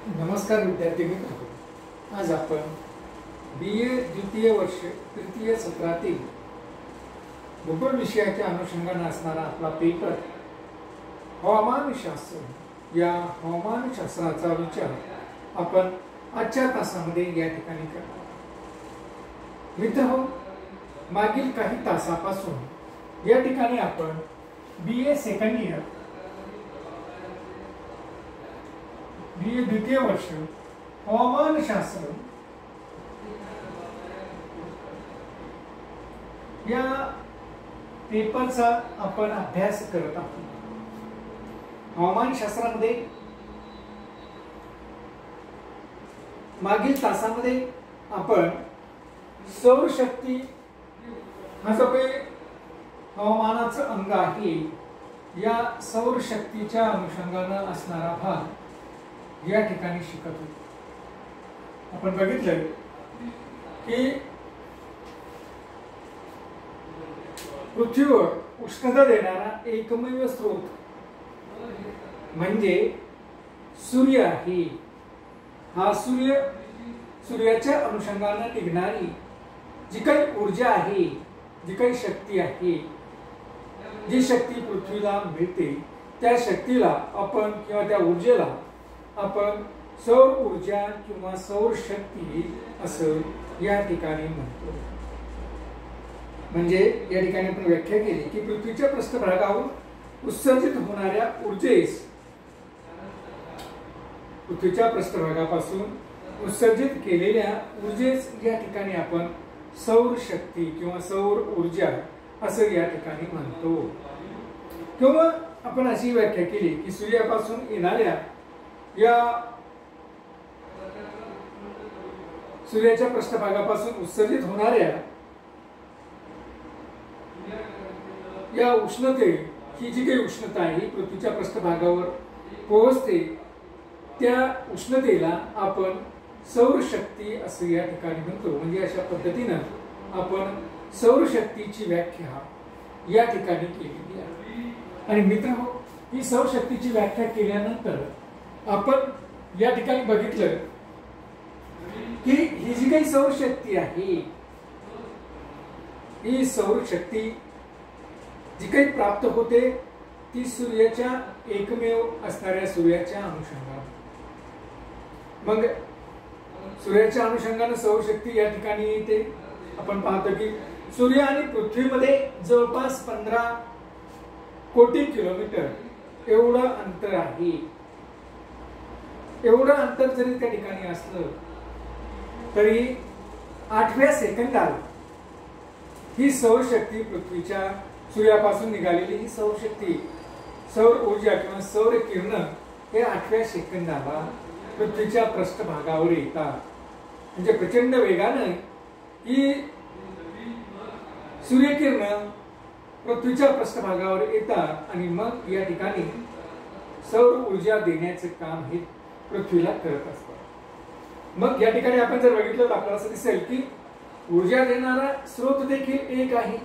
नमस्कार विद्यार्थी मित्र, आज आपण BA द्वितीय वर्ष तृतीय सत्रातील भूगोल विषयाच्या अनुषंगाने असणारा आपला पेपर हवामानशास्त्र या हवामानशास्त्राचा विचार आपण आजच्या तासामध्ये या ठिकाणी करणार. मित्रहो, मागील काही तासापासून या ठिकाणी आपण BA सेकंड इयर BA द्वितीय वर्ष हवामानशास्त्र या पेपरचा आपण अभ्यास करत आहोत. हवामानशास्त्रामध्ये मागील तासामध्ये आपण सौरशक्ती हा जो काही हवामानाचं अंग आहे या सौरशक्तीच्या अनुषंगाने असणारा भाग या ठिकाणी शिकत होतो. आपण बघितलं की पृथ्वीवर उष्णता देणारा एकमेव स्रोत म्हणजे सूर्य आहे. हा सूर्याच्या अनुषंगाने निघणारी जी काही ऊर्जा आहे, जी काही शक्ती आहे, जी शक्ती पृथ्वीला मिळते त्या शक्तीला आपण किंवा त्या ऊर्जेला आपण सौर ऊर्जा किंवा सौर शक्ती असं या ठिकाणी म्हणतो. म्हणजे या ठिकाणी आपण व्याख्या केली की पृथ्वीच्या पृष्ठभागावर उत्सर्जित होणाऱ्या ऊर्जेस, पृथ्वीच्या पृष्ठभागापासून उत्सर्जित केलेल्या ऊर्जेस या ठिकाणी आपण सौर शक्ती किंवा सौर ऊर्जा असं या ठिकाणी म्हणतो. किंवा आपण अशी व्याख्या केली की सूर्यापासून येणाऱ्या या सूर्याच्या पृष्ठभागापासून उत्सर्जित होणाऱ्या या उष्णते, ही जी काही उष्णता आहे पृथ्वीच्या पृष्ठभागावर पोहोचते त्या उष्णतेला आपण सौर शक्ती असं या ठिकाणी म्हणतो. म्हणजे अशा पद्धतीनं आपण सौर शक्तीची व्याख्या या ठिकाणी केलेली आहे. आणि मित्रांनो, ही सौर शक्तीची व्याख्या केल्यानंतर आपण या ठिकाणी बघितलं की ही जी काही सौर शक्ती आहे, ही सौर शक्ती जी काही प्राप्त होते ती सूर्याच्या एकमेव असणाऱ्या सूर्याच्या अनुषंगाने. मग सूर्याच्या अनुषंगाने सौर शक्ती या ठिकाणी येते. आपण पाहतो की सूर्य आणि पृथ्वीमध्ये जवळपास 15 कोटी किलोमीटर एवढं अंतर आहे. एवढं अंतर जरी त्या ठिकाणी असलं तरी 8व्या सेकंदाला ही सौर शक्ती पृथ्वीच्या सूर्यापासून निघालेली ही सौर शक्ती, सौर ऊर्जा किंवा सौर किरण हे 8व्या सेकंदाला पृथ्वीच्या पृष्ठभागावर येतात. म्हणजे प्रचंड वेगाने ही सूर्यकिरण पृथ्वीच्या पृष्ठभागावर येतात आणि मग या ठिकाणी सौर ऊर्जा देण्याचे काम हे पृथ्वीला करत असतात. मग या ठिकाणी आपण जर बघितलं तर आपल्याला असं दिसेल की ऊर्जा देणारा स्रोत देखील एक आहे,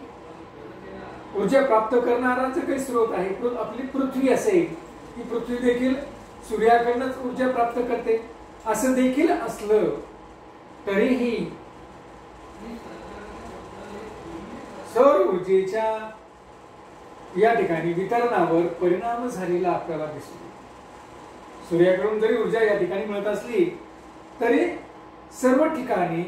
ऊर्जा प्राप्त करणारा जो काही स्रोत आहे आपली पृथ्वी असेल, ही पृथ्वी देखील सूर्याकडूनच ऊर्जा प्राप्त करते. असं देखील असलं तरीही सौर ऊर्जेच्या या ठिकाणी वितरणावर परिणाम झालेला आपल्याला दिसतो. सूर्याकडून जरी ऊर्जा या ठिकाणी मिळत असली तरी सर्व ठिकाणी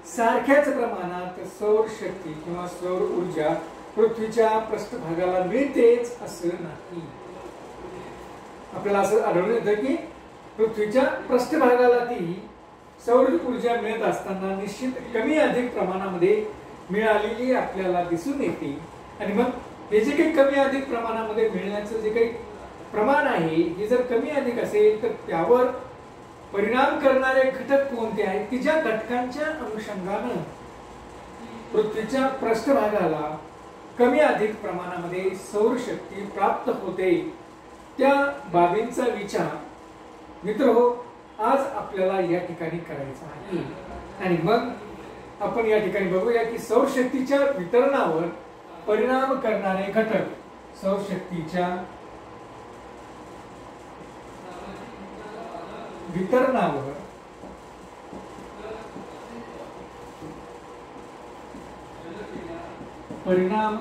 सारख्याच प्रमाणात सौर शक्ती किंवा सौर ऊर्जा पृथ्वीच्या पृष्ठभागाला मिळतेच असं नाही. आपल्याला असं आढळून येतं की पृथ्वीच्या पृष्ठभागाला ती सौर ऊर्जा मिळत असताना निश्चित कमी अधिक प्रमाणामध्ये मिळालेली आपल्याला दिसून येते. आणि मग हे जे काही कमी अधिक प्रमाणामध्ये मिळण्याचं जे काही प्रमाण आहे हे जर कमी अधिक असेल तर त्यावर परिणाम करणारे घटक कोणते आहेत की ज्या घटकांच्या अनुषंगाने पृथ्वीच्या पृष्ठभागाला कमी अधिक प्रमाणामध्ये सौर शक्ती प्राप्त होते, त्या बाबींचा विचार मित्रहो आज आपल्याला या ठिकाणी करायचा आहे. आणि मग आपण या ठिकाणी बघूया की सौर शक्तीच्या वितरणावर परिणाम करणारे घटक, सौर शक्तीच्या वितरणावर परिणाम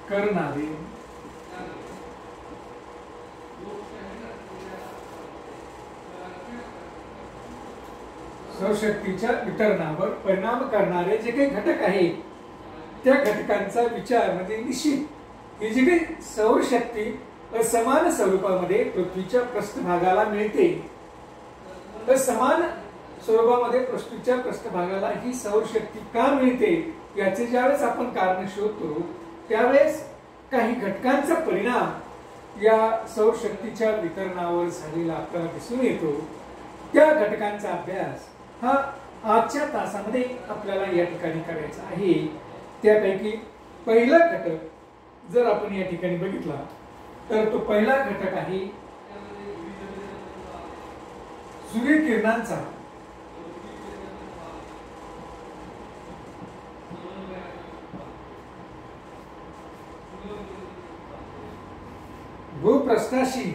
करणारे सौरशक्तीच्या वितरणावर परिणाम करणारे जे काही घटक आहेत त्या घटकांचा विचार म्हणजे निश्चित ही जी काही सौरशक्ती असमान स्वरूपामध्ये पृथ्वीच्या पृष्ठभागाला मिळते, असमान स्वरूपामध्ये पृथ्वीच्या पृष्ठभागाला ही सौरशक्ती का मिळते याचे ज्यावेळेस आपण कारण शोधतो त्यावेळेस काही घटकांचा परिणाम या सौरशक्तीच्या वितरणावर झालेला आपल्याला दिसून येतो. त्या घटकांचा अभ्यास हा आजच्या तासामध्ये आपल्याला या ठिकाणी करायचा आहे. त्यापैकी पहिला घटक जर आपण या ठिकाणी बघितला तर तो पहिला घटक आहे सूर्यकिरणांचा भूपृष्ठाशी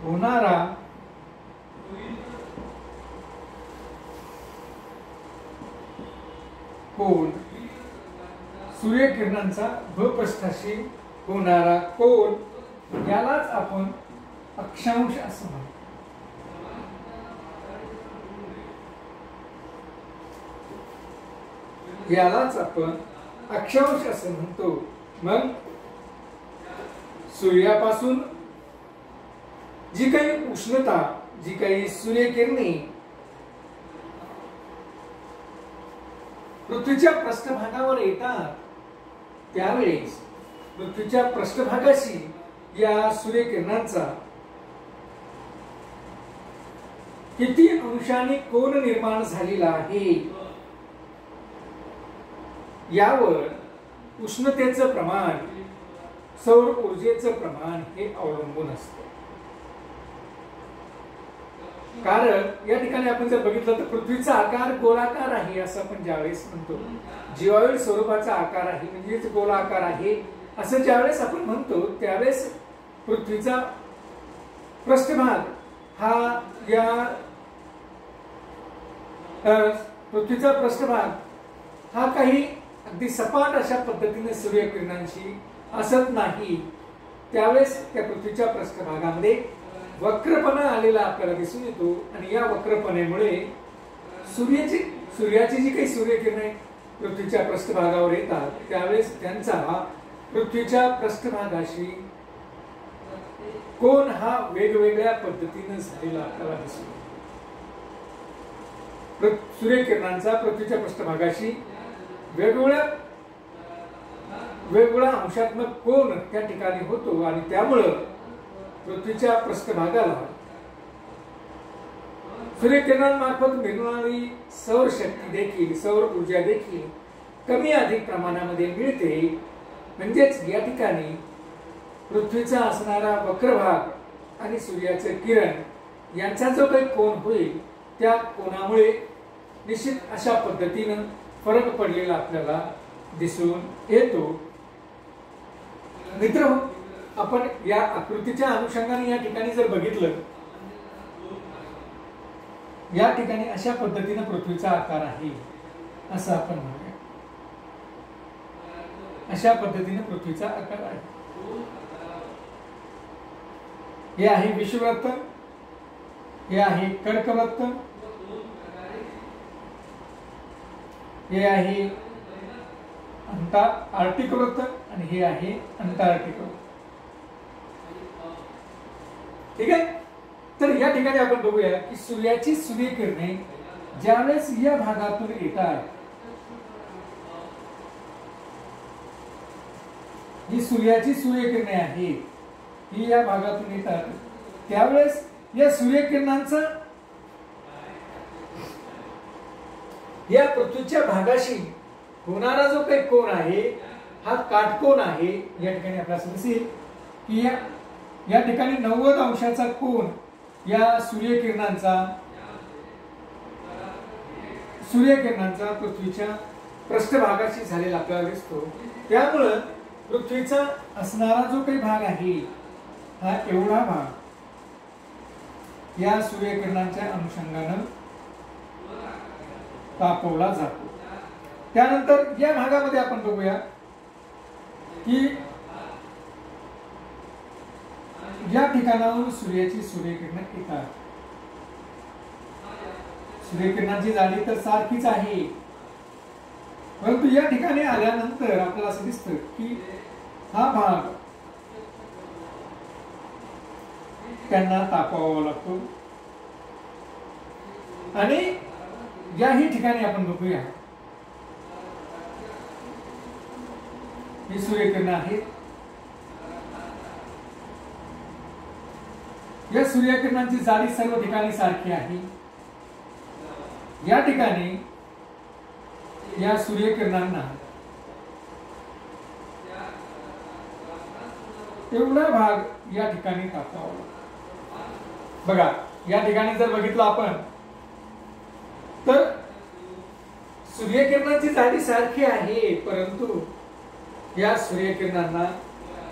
होणारा कोन, सूर्यकिरणांचा भूपृष्ठाशी होणारा कोन यालाच आपण अक्षांश असं म्हणतो. यालाच आपण अक्षांश असं म्हणतो. मग सूर्यापासून जी काही उष्णता, जी काही सूर्यकिरणे पृथ्वीच्या पृष्ठभागावर येतात त्यावेळेस पृथ्वीच्या पृष्ठभागाशी या सूर्यकिरणांचा किती अंशाने कोन निर्माण झालेला आहे यावर उष्णतेचं प्रमाण, सौर ऊर्जेचं प्रमाण हे अवलंबून असतं. कारण या ठिकाणी आपण जर बघितलं तर पृथ्वीचा आकार गोलाकार आहे असं आपण ज्यावेळेस म्हणतो, जीवावरील स्वरूपाचा आकार आहे म्हणजेच गोलाकार आहे असं ज्यावेळेस आपण म्हणतो त्यावेळेस पृथ्वीचा पृष्ठभाग हा पृथ्वीचा पृष्ठभाग हा काही अगदी सपाट अशा पद्धतीने सूर्यकिरणांशी असत नाही. त्यावेळेस त्या पृथ्वीच्या पृष्ठभागामध्ये वक्रपणा आलेला आपल्याला दिसून येतो आणि या वक्रपणेमुळे सूर्याची जी काही सूर्यकिरणे पृथ्वीच्या पृष्ठभागावर येतात त्यावेळेस त्यांचा पृथ्वीच्या पृष्ठभागाशी कोन हा वेगवेगळ्या पद्धतीने झालेला आपल्याला दिसून येतो. सूर्यकिरणांचा पृथ्वीच्या पृष्ठभागाशी वेगवेगळा अंशात्मक कोन त्या ठिकाणी होतो आणि त्यामुळं पृथ्वीच्या पृष्ठभागाला सूर्यकिरणांमार्फत मिळणारी सौरशक्ती देखील, सौर ऊर्जा देखील कमी अधिक प्रमाणामध्ये मिळते. म्हणजेच या ठिकाणी पृथ्वीचा असणारा वक्रभाग आणि सूर्याचे किरण यांचा जो काही कोन होईल त्या कोनामुळे निश्चित अशा पद्धतीनं फरक पडलेला आपल्याला दिसून येतो. मित्र, आपण या आकृतीच्या अनुषंगाने या ठिकाणी जर बघितलं, या ठिकाणी अशा पद्धतीने पृथ्वीचा आकार आहे असं आपण म्हणूया. अशा पद्धतीने पृथ्वीचा आकार आहे. हे आहे विषुववृत्त, हे आहे कर्कवृत्त, हे आहे आर्टिक वृत्त आणि हे आहे अंटार्क्टिक वृत्त. ठीक आहे. तर या ठिकाणी आपण बघूया की सूर्याची सूर्यकिरणे ज्यावेळेस या भागातून येतात, ही सूर्याची सूर्यकिरणे आहेत, ही या भागातून येतात त्यावेळेस या सूर्यकिरणांचा या पृथ्वीच्या भागाशी होणारा जो काही कोन आहे हा काटकोन आहे. या ठिकाणी आपल्याला दिसेल की या ठिकाणी 90 अंशाचा कोन या सूर्यकिरणांचा पृथ्वीच्या पृष्ठभागाशी झालेला आपल्याला दिसतो. त्यामुळं पृथ्वीचा असणारा जो काही भाग आहे हा एवढा भाग या सूर्यकिरणांच्या अनुषंगानं तापवला जातो. त्यानंतर या भागामध्ये आपण बघूया की या ठिकाणाहून सूर्याची सूर्यकिरण येतात. सूर्यकिरणांची जाडी तर सारखीच आहे, परंतु या ठिकाणी आल्यानंतर आपल्याला असं दिसतं की हा भाग त्यांना तापवावा लागतो. आणि याही ठिकाणी आपण बघूया ही सूर्यकिरण आहेत. या सूर्यकिरणांची जाडी सर्व ठिकाणी सारखी आहे. या ठिकाणी या सूर्यकिरणांना एवढा भाग या ठिकाणी तापवावा लागतो. बघा, या ठिकाणी जर बघितलं आपण तर सूर्यकिरणांची जाडी सारखी आहे, परंतु या सूर्यकिरणांना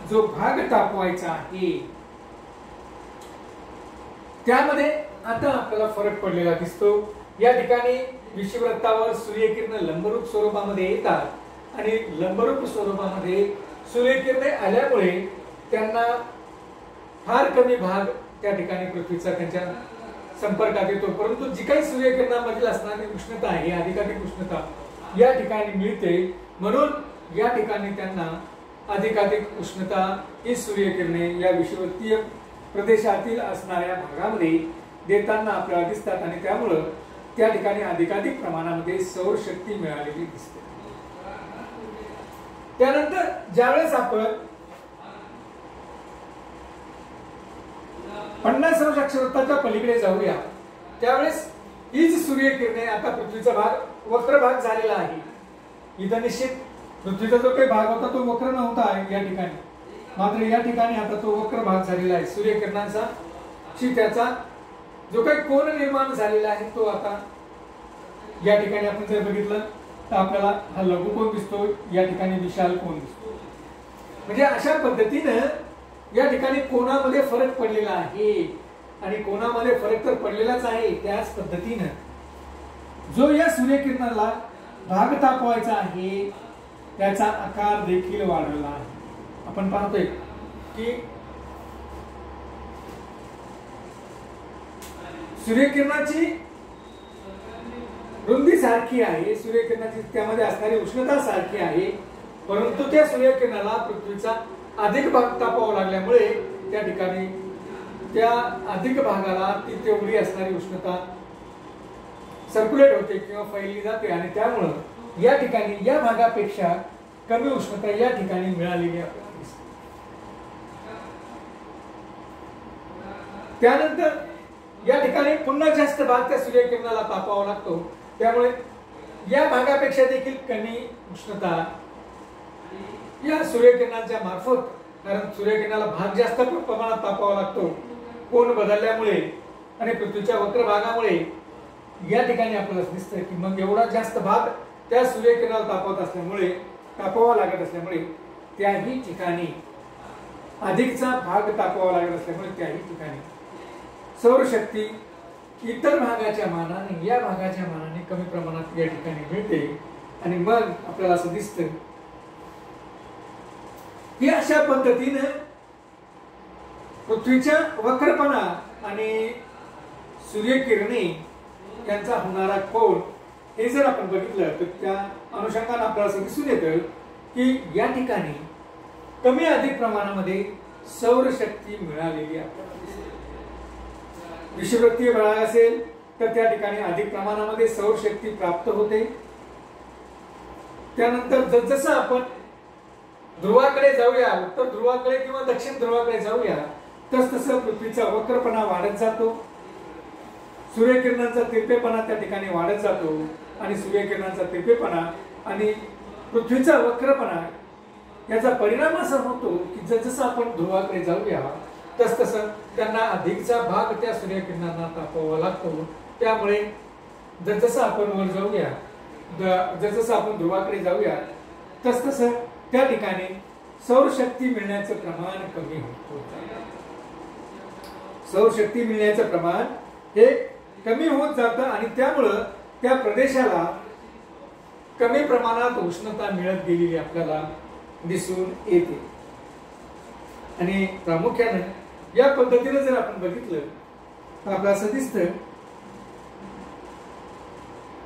जो भाग तापवायचा आहे त्यामध्ये आता आपल्याला फरक पडलेला दिसतो. या ठिकाणी विषुववृत्तावर सूर्यकिरण लंबरूप स्वरूपामध्ये येतात आणि लंबरूप स्वरूपामध्ये सूर्यकिरणे आल्यामुळे त्यांना फार कमी भाग त्या ठिकाणी पृथ्वीचा त्यांच्या संपर्कात येतो. परंतु जी काही सूर्यकिरणामधील असणारी उष्णता आहे, अधिकाधिक उष्णता या ठिकाणी मिळते, म्हणून या ठिकाणी त्यांना अधिकाधिक उष्णता ही सूर्यकिरणे या विषुववृत्तीय प्रदेशातील असणाऱ्या भागामध्ये देताना आपल्याला दिसतात आणि त्यामुळं त्या ठिकाणी अधिकाधिक प्रमाणामध्ये सौरशक्ती मिळालेली दिसते. त्यानंतर ज्यावेळेस आपण 50 अंश अक्षवृत्ताच्या पलीकडे जाऊया त्यावेळेस हीच सूर्यकिरणे आता पृथ्वीचा भाग वक्र भाग झालेला आहे. इथं निश्चित पृथ्वीचा जो काही भाग होता तो वक्र नव्हता या ठिकाणी, मात्र या ठिकाणी आता तो वक्र भाग झालेला आहे. सूर्यकिरणांचा त्याचा जो काही कोन निर्माण झालेला आहे तो आता या ठिकाणी आपण जर बघितलं तर आपल्याला हा लघु कोन दिसतो, या ठिकाणी विशाल कोन दिसतो. म्हणजे अशा पद्धतीनं या ठिकाणी कोणामध्ये फरक पडलेला आहे आणि कोणामध्ये फरक तर पडलेलाच आहे. त्याच पद्धतीनं जो या सूर्यकिरणाला भाग तापवायचा आहे त्याचा आकार देखील वाढवला आहे. आपण पाहतोय की सूर्यकिरणाची रुंदी सारखी आहे, सूर्यकिरणाची त्यामध्ये असणारी उष्णता सारखी आहे, परंतु त्या सूर्यकिरणाला पृथ्वीचा अधिक भाग तापावा लागल्यामुळे त्या ठिकाणी त्या अधिक भागाला ती तेवढी असणारी उष्णता सर्क्युलेट होते किंवा फैलली जाते आणि त्यामुळे या ठिकाणी या भागापेक्षा कमी उष्णता या ठिकाणी मिळालेली आहे. त्यानंतर या ठिकाणी पुन्हा जास्त भाग त्या सूर्यकिरणाला तापावा लागतो, त्यामुळे या भागापेक्षा देखील कमी उष्णता या सूर्यकिरणांच्या मार्फत, कारण सूर्यकिरणाला भाग जास्त प्रमाणात तापावा लागतो कोन बदलल्यामुळे आणि पृथ्वीच्या वक्र भागामुळे या ठिकाणी आपल्याला दिसतं की मग एवढा जास्त भाग त्या सूर्यकिरणाला तापावा लागत असल्यामुळे त्याही ठिकाणी अधिकचा भाग तापावा लागत असल्यामुळे त्याही ठिकाणी सौरशक्ती इतर भागाच्या मानाने या भागाच्या मानाने कमी प्रमाणात या ठिकाणी मिळते आणि मग आपल्याला असं दिसतं की अशा पद्धतीने पृथ्वीच्या वक्रपणा आणि सूर्यकिरणे यांचा होणारा कोन हे जर आपण बघितलं तर त्या अनुषंगाने आपल्याला असं दिसून येतं की या ठिकाणी कमी अधिक प्रमाणामध्ये सौरशक्ती मिळालेली आहे. विषुववृत्तीय भाग असेल तर त्या ठिकाणी अधिक प्रमाणामध्ये सौरशक्ती प्राप्त होते. त्यानंतर जसजसं आपण ध्रुवाकडे जाऊया, उत्तर ध्रुवाकडे किंवा दक्षिण ध्रुवाकडे जाऊया, तसतसं पृथ्वीचा वक्रपणा वाढत जातो, सूर्यकिरणांचा तिरपेपणा त्या ठिकाणी वाढत जातो आणि सूर्यकिरणांचा तिरपेपणा आणि पृथ्वीचा वक्रपणा याचा परिणाम असा होतो की जसजसं आपण ध्रुवाकडे जाऊया तसतसं त्यांना अधिकचा भाग त्या सूर्यकिरणांना तापवावा लागतो. त्यामुळे जसजसं आपण वर जाऊया जसं आपण ध्रुवाकडे जाऊया तसं त्या ठिकाणी सौरशक्ती मिळण्याचं प्रमाण कमी होत जातं. सौरशक्ती मिळण्याचं प्रमाण हे कमी होत जातं आणि त्यामुळं त्या प्रदेशाला कमी प्रमाणात उष्णता मिळत गेलेली आपल्याला दिसून येते. आणि प्रामुख्याने या पद्धतीने जर आपण बघितलं तर आपल्याला असं दिसतं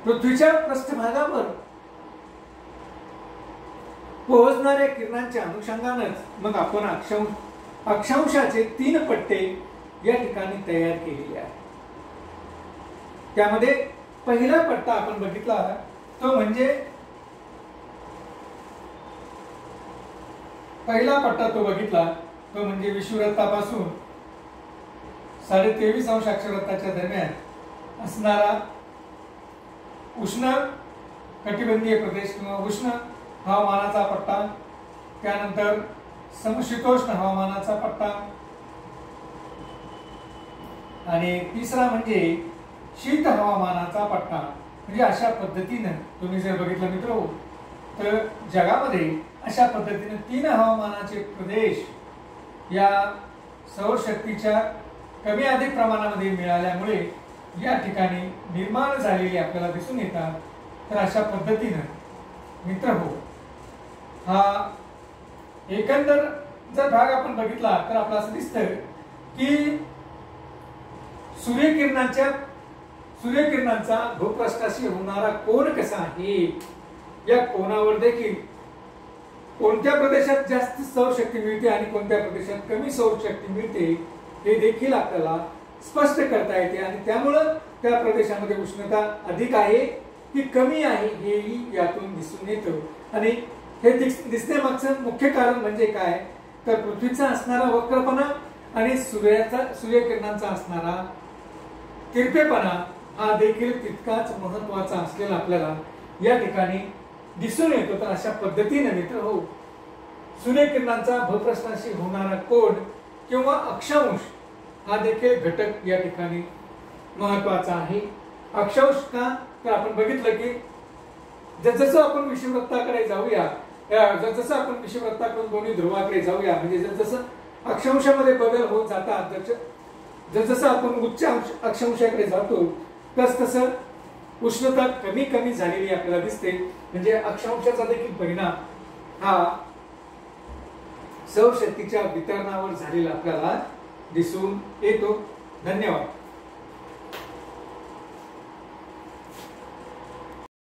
पृथ्वीच्या पृष्ठभागावर पोहोचणाऱ्या किरणांच्या अनुषंगानेच मग आपण अक्षांशाचे 3 पट्टे या ठिकाणी तयार केलेले आहेत. त्यामध्ये पहिला पट्टा आपण बघितला तो म्हणजे विषुववृत्तापासून 23.5 अंश अक्षवृत्ताच्या दरम्यान असणारा उष्ण कटिबंधीय प्रदेश किंवा उष्ण हवामानाचा पट्टा, त्यानंतर समशीतोष्ण हवामानाचा पट्टा आणि तिसरा म्हणजे शीत हवामानाचा पट्टा. म्हणजे अशा पद्धतीने तुम्ही जर बघितलं मित्र तर जगामध्ये अशा पद्धतीने 3 हवामानाचे प्रदेश या सौरशक्तीच्या कमी अधिक प्रमाणामध्ये मिळाल्यामुळे या ठिकाणी निर्माण झालेली आपल्याला दिसून येतात. तर अशा पद्धतीने मित्र हा एकंदर जर भाग आपण बघितला तर आपल्याला असं दिसतं की सूर्यकिरणांचा भूपृष्ठाशी होणारा कोन कसा आहे, या कोनावर देखील कोणत्या प्रदेशात जास्त सौरशक्ती मिळते आणि कोणत्या प्रदेशात कमी सौरशक्ती मिळते हे देखील आपल्याला स्पष्ट करता येते. आणि त्यामुळं त्या प्रदेशामध्ये उष्णता अधिक आहे की कमी आहे हेही यातून दिसून येतं. आणि हे दिसण्यामागचं मुख्य कारण म्हणजे काय तर पृथ्वीचा असणारा वक्रपणा आणि सूर्यकिरणांचा असणारा तिरपेपणा हा देखील तितकाच महत्वाचा असलेला आपल्याला या ठिकाणी दिसून येतो. तर अशा पद्धतीने मित्र सूर्यकिरणांचा भूपृष्ठाशी होणारा कोन किंवा अक्षांश हा देखील घटक या ठिकाणी महत्वाचा आहे. अक्षांश का तर आपण बघितलं की जसं आपण विषुववृत्ताकडे जाऊया, जसं आपण विषुववृत्ताकडून दोन्ही ध्रुवाकडे जाऊया, म्हणजे जसं अक्षांशामध्ये बदल होत जातात, जसं आपण उच्च अक्षांशाकडे जातो तसं उष्णता कमी कमी झालेली आपल्याला दिसते. म्हणजे अक्षांशाचा देखील परिणाम हा सौरशक्तीच्या वितरणावर झालेला आपल्याला दिसून येतो. धन्यवाद.